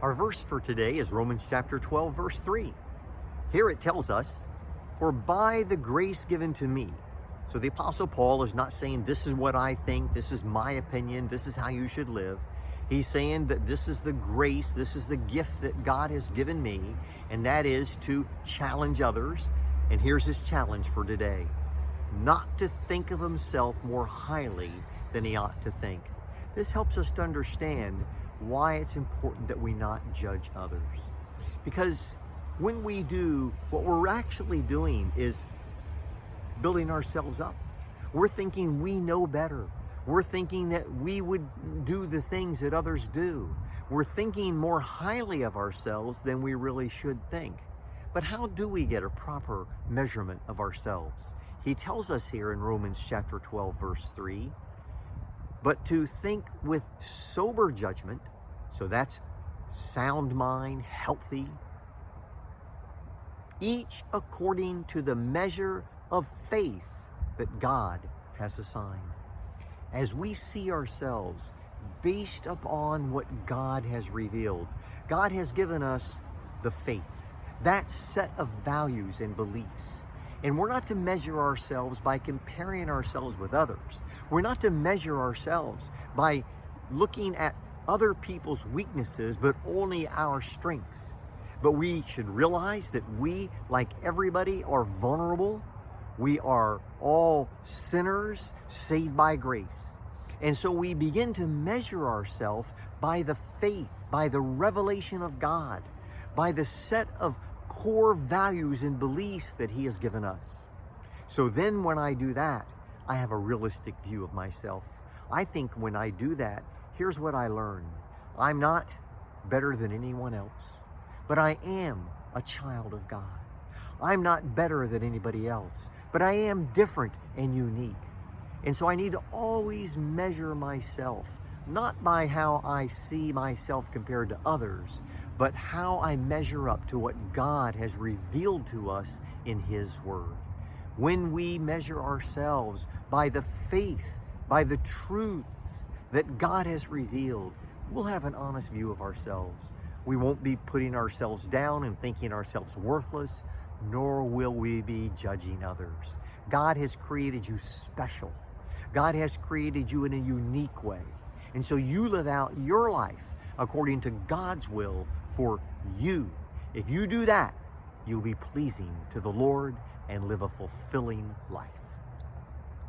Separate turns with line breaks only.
Our verse for today is Romans chapter 12, verse 3. Here it tells us, "For by the grace given to me." So the Apostle Paul is not saying, this is what I think, this is my opinion, this is how you should live. He's saying that this is the grace, this is the gift that God has given me, and that is to challenge others. And here's his challenge for today: not to think of himself more highly than he ought to think. This helps us to understand why it's important that we not judge others. Because when we do, what we're actually doing is building ourselves up. We're thinking we know better. We're thinking that we would do the things that others do. We're thinking more highly of ourselves than we really should think. But how do we get a proper measurement of ourselves? He tells us here in Romans chapter 12, verse 3, "But to think with sober judgment," so that's sound mind, healthy, "each according to the measure of faith that God has assigned." As we see ourselves based upon what God has revealed, God has given us the faith, that set of values and beliefs. And we're not to measure ourselves by comparing ourselves with others. We're not to measure ourselves by looking at other people's weaknesses, but only our strengths. But we should realize that we, like everybody, are vulnerable. We are all sinners saved by grace. And so we begin to measure ourselves by the faith, by the revelation of God, by the set of core values and beliefs that He has given us. So then when I do that, I have a realistic view of myself. I think when I do that, here's what I learn. I'm not better than anyone else, but I am a child of God. I'm not better than anybody else, but I am different and unique. And so I need to always measure myself, not by how I see myself compared to others, but how I measure up to what God has revealed to us in His Word. When we measure ourselves by the faith, by the truths that God has revealed, we'll have an honest view of ourselves. We won't be putting ourselves down and thinking ourselves worthless, nor will we be judging others. God has created you special. God has created you in a unique way. And so you live out your life according to God's will for you. If you do that, you'll be pleasing to the Lord and live a fulfilling life.